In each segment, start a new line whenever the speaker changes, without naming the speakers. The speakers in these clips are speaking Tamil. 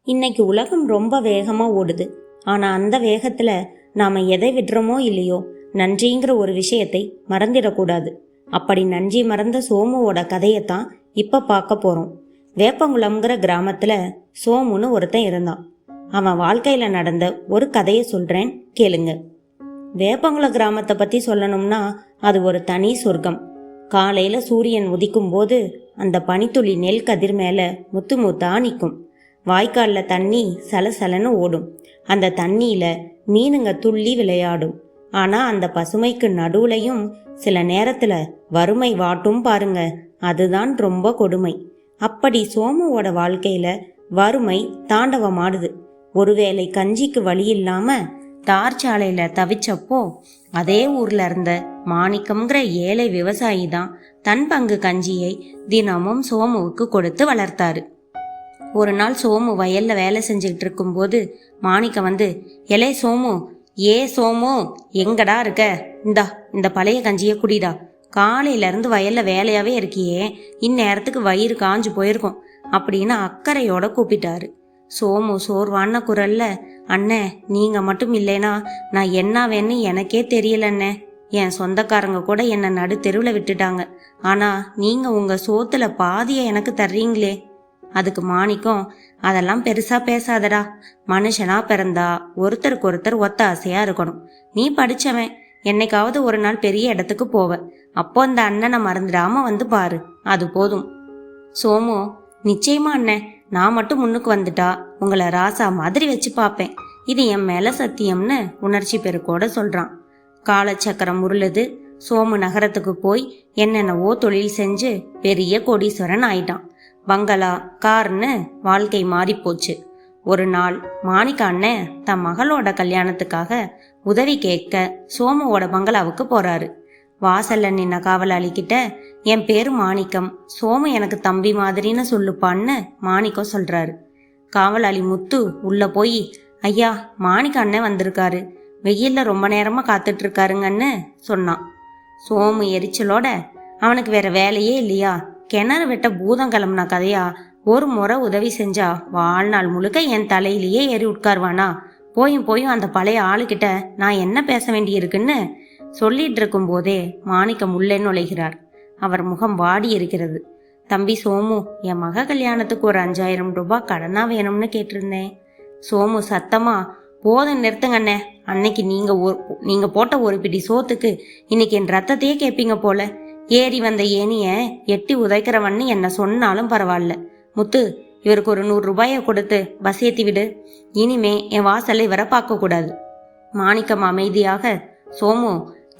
இன்னைக்கு உலகம் ரொம்ப வேகமா ஓடுது. ஆனா அந்த வேகத்துல நாம எதை விடுறோமோ இல்லையோ, நன்றிங்கிற ஒரு விஷயத்தை மறந்துடக்கூடாது. அப்படி நன்றி மறந்த சோமுவோட கதையத்தான் இப்ப பார்க்க போறோம். வேப்பங்குளம்ங்கிற கிராமத்துல சோமுன்னு ஒருத்தன் இருந்தான். அவன் வாழ்க்கையில நடந்த ஒரு கதையை சொல்றேன், கேளுங்க. வேப்பங்குள கிராமத்தை பத்தி சொல்லணும்னா அது ஒரு தனி சொர்க்கம். காலையில சூரியன் உதிக்கும் போது அந்த பனித்துளி நெல் கதிர் மேல முத்து முத்தா நிற்கும். வாய்க்கால்ல தண்ணி சலசலன்னு ஓடும். அந்த தண்ணியில மீனுங்க துள்ளி விளையாடும். ஆனா அந்த பசுமைக்கு நடுவுலையும் சில நேரத்துல வறுமை வாட்டும் பாருங்க. அதுதான் ரொம்ப கொடுமை. அப்படி சோமுவோட வாழ்க்கையில வறுமை தாண்டவமாடுது. ஒருவேளை கஞ்சிக்கு வழி இல்லாம தார் சாலையில தவிச்சப்போ அதே ஊர்ல இருந்த மாணிக்கம்ங்கிற ஏழை விவசாயி தான் தன் பங்கு கஞ்சியை தினமும் சோமுவுக்கு கொடுத்து வளர்த்தாரு. ஒரு நாள் சோமு வயல்ல வேலை செஞ்சுக்கிட்டு இருக்கும்போது மாணிக்கம் வந்து, எலே சோமு, சோமு எங்கடா இருக்க, இந்த பழைய கஞ்சியை குடிடா. காலையில இருந்து வயல்ல வேலையாவே இருக்கியே, இந்நேரத்துக்கு வயிறு காஞ்சு போயிருக்கும் அப்படின்னு அக்கறையோட கூப்பிட்டாரு. சோமு சோர்வான குரல்ல, அண்ணே நீங்க மட்டும் இல்லைனா நான் என்னவேன்னு எனக்கே தெரியலண்ணே. என் சொந்தக்காரங்க கூட என்னை நடு தெருவில் விட்டுட்டாங்க. ஆனா நீங்க உங்க சோத்துல பாதிய எனக்கு தர்றீங்களே. அதுக்கு மாணிக்கம், அதெல்லாம் பெருசா பேசாதடா. மனுஷனா பிறந்தா ஒருத்தருக்கு ஒருத்தர் ஒத்தாசையா இருக்கணும். நீ படிச்சவன், என்னைக்காவது ஒரு நாள் பெரிய இடத்துக்கு போவ. அப்போ அந்த அண்ணனை மறந்துடாம வந்து பாரு, அது போதும். சோமு, நிச்சயமா அண்ணன், நான் மட்டும் முன்னுக்கு வந்துட்டா உங்களை ராசா மாதிரி வச்சு பார்ப்பேன். இது என் மேல சத்தியம்னு உணர்ச்சி பெருக்கோட சொல்றான். காலச்சக்கரம் உருளுது. சோமு நகரத்துக்கு போய் என்னென்னவோ தொழில் செஞ்சு பெரிய கோடீஸ்வரன் ஆயிட்டான். பங்களா, கார்னு வாழ்க்கை மாறி போச்சு. ஒரு நாள் மாணிக்க அண்ணன் தன் மகளோட கல்யாணத்துக்காக உதவி கேட்க சோமுவோட பங்களாவுக்கு போறாரு. வாசல்ல நின்ன காவலாளிக்கிட்ட, என் பேரு மாணிக்கம், சோமு எனக்கு தம்பி மாதிரின்னு சொல்லுப்பான்னு மாணிக்கம் சொல்றாரு. காவலாளி முத்து உள்ள போய், ஐயா மாணிக்க அண்ணன் வந்திருக்காரு, வெயில்ல ரொம்ப நேரமா காத்துட்டு இருக்காருங்கன்னு சொன்னான். சோமு எரிச்சலோட, அவனுக்கு வேற வேலையே இல்லையா, கிணறு வெட்ட பூதம் கிளம்புனா கதையா, ஒரு முறை உதவி செஞ்சா வாழ்நாள் முழுக்க என் தலையிலேயே ஏறி உட்காருவானா, போயும் அந்த பழைய ஆளுகிட்ட நான் என்ன பேச வேண்டியிருக்குன்னு சொல்லிட்டு இருக்கும் போதே மாணிக்கம் உள்ளே நுழைகிறார். அவர் முகம் வாடி இருக்கிறது. தம்பி சோமு, என் மக கல்யாணத்துக்கு ஒரு 5000 ரூபாய் கடனா வேணும்னு கேட்டிருந்தேன். சோமு சத்தமா, போதும் நிறுத்துங்கண்ணே, அன்னைக்கு நீங்க போட்ட ஒரு பிடி சோத்துக்கு இன்னைக்கு என் ரத்தத்தையே கேட்பீங்க போல. ஏறி வந்த ஏனிய எட்டி உதைக்கிறவன்னு என்ன சொன்னாலும் பரவாயில்ல. முத்து, இவருக்கு ஒரு 100 ரூபாயை கொடுத்து பஸ் ஏத்தி விடு. இனிமே என் வாசலை இவரை பார்க்க கூடாது. மாணிக்கம் அமைதியாக, சோமு,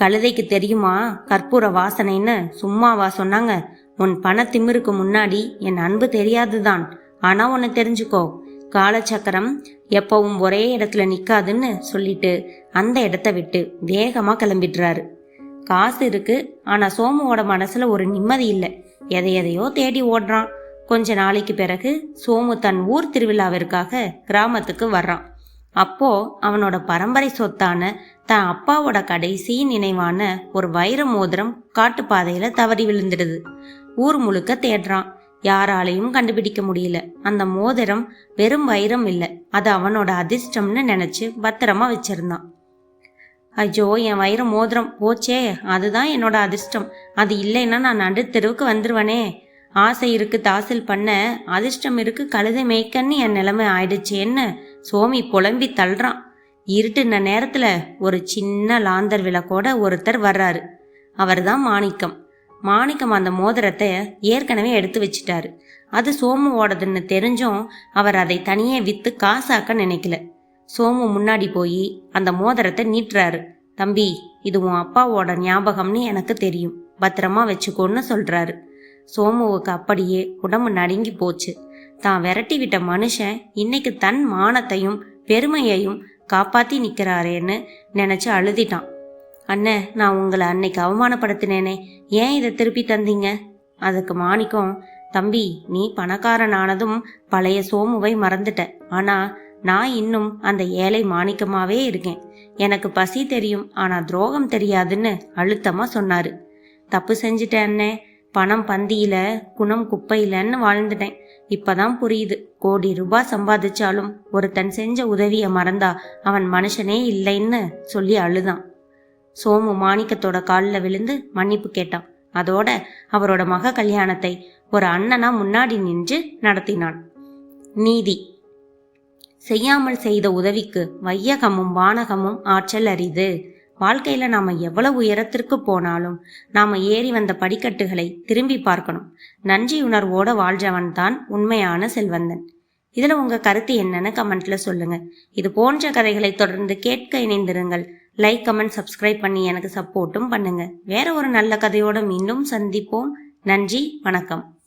கழுதைக்கு தெரியுமா கற்பூர வாசனைன்னு சும்மாவா சொன்னாங்க? உன் பண திமிருக்கு முன்னாடி என் அன்பு தெரியாதுதான். ஆனா ஒன்னு தெரிஞ்சுக்கோ, காலச்சக்கரம் எப்பவும் ஒரே இடத்துல நிக்காதுன்னு சொல்லிட்டு அந்த இடத்த விட்டு வேகமா கிளம்பிடுறாரு. காசு இருக்கு, ஆனா சோமுவோட மனசுல ஒரு நிம்மதி இல்லை. எதையோ தேடி ஓடுறான். கொஞ்ச நாளைக்கு பிறகு சோமு தன் ஊர் திருவிழாவிற்காக கிராமத்துக்கு வர்றான். அப்போ அவனோட பரம்பரை சொத்தான தன் அப்பாவோட கடைசி நினைவான ஒரு வைர மோதிரம் காட்டுப்பாதையில தவறி விழுந்துடுது. ஊர் முழுக்க தேடுறான், யாராலையும் கண்டுபிடிக்க முடியல. அந்த மோதிரம் வெறும் வைரம் இல்லை, அது அவனோட அதிர்ஷ்டம்னு நினைச்சு பத்திரமா வச்சிருந்தான். ஐயோ, என் வைர மோதிரம் போச்சே, அதுதான் என்னோட அதிர்ஷ்டம். அது இல்லைன்னா நான் நடு தெருவுக்கு வந்துருவனே. ஆசை இருக்கு தாசில் பண்ண, அதிர்ஷ்டம் இருக்கு கழுதை மேய்க்கன்னு என் நிலைமை ஆயிடுச்சேன்னு சோமி புலம்பி தள்ளுறான். இருட்டுன நேரத்துல ஒரு சின்ன லாந்தர் விளக்கோட ஒருத்தர் வர்றாரு. அவர் தான் மாணிக்கம். மாணிக்கம் அந்த மோதிரத்தை ஏற்கனவே எடுத்து வச்சிட்டாரு. அது சோமுவோடதுன்னு தெரிஞ்சும் அவர் அதை தனியே வித்து காசாக்க நினைக்கல. சோமு முன்னாடி போய் அந்த மோதிரத்தை நீட்டுறாரு. தம்பி, இது உன் அப்பாவோட ஞாபகம்னு எனக்கு தெரியும், பத்திரமா வச்சுக்கோன்னு சொல்றாரு. சோமுவுக்கு அப்படியே உடம்பு நடுங்கி போச்சு. தான் விரட்டி விட்ட மனுஷன் இன்னைக்கு தன் மானத்தையும் பெருமையையும் காப்பாத்தி நிக்கிறாரேன்னு நினைச்சு அழுதிட்டான். அண்ணே, நான் உங்களை அன்னைக்கு அவமானப்படுத்தினேனே, ஏன் இதை திருப்பி தந்தீங்க? அதுக்கு மாணிக்கம், தம்பி, நீ பணக்காரனானதும் பழைய சோமுவை மறந்துட்ட. ஆனா நான் இன்னும் அந்த ஏழை மாணிக்கமாவே இருக்கேன். எனக்கு பசி தெரியும், ஆனா துரோகம் தெரியாதுன்னு அழுத்தமா சொன்னாரு. தப்பு செஞ்சுட்டேன் அண்ணே, பணம் பந்தியில குணம் குப்பையிலன்னு வாழ்ந்துட்டேன். இப்பதான் புரியுது, கோடி ரூபாய் சம்பாதிச்சாலும் ஒருத்தன் செஞ்ச உதவிய மறந்தா அவன் மனுஷனே இல்லைன்னு சொல்லி அழுதான். சோமு மாணிக்கத்தோட காலில் விழுந்து மன்னிப்பு கேட்டான். அதோட அவரோட மக கல்யாணத்தை ஒரு அண்ணனா முன்னாடி நின்று நடத்தினான். நீதி. செய்யாமல் செய்த உதவிக்கு வையகமும் வானகமும் ஆற்றல் அரிது. வாழ்க்கையில நாம எவ்வளவு உயரத்திற்கு போனாலும் நாம ஏறி வந்த படிக்கட்டுகளை திரும்பி பார்க்கணும். நன்றி உணர்வோட வாழ்றவன் தான் உண்மையான செல்வந்தன். இதுல உங்க கருத்து என்னன்னு கமெண்ட்ல சொல்லுங்க. இது போன்ற கதைகளை தொடர்ந்து கேட்க இணைந்திருங்கள். லைக், கமெண்ட், சப்ஸ்கிரைப் பண்ணி எனக்கு சப்போர்ட்டும் பண்ணுங்க. வேற ஒரு நல்ல கதையோட மீண்டும் சந்திப்போம். நன்றி, வணக்கம்.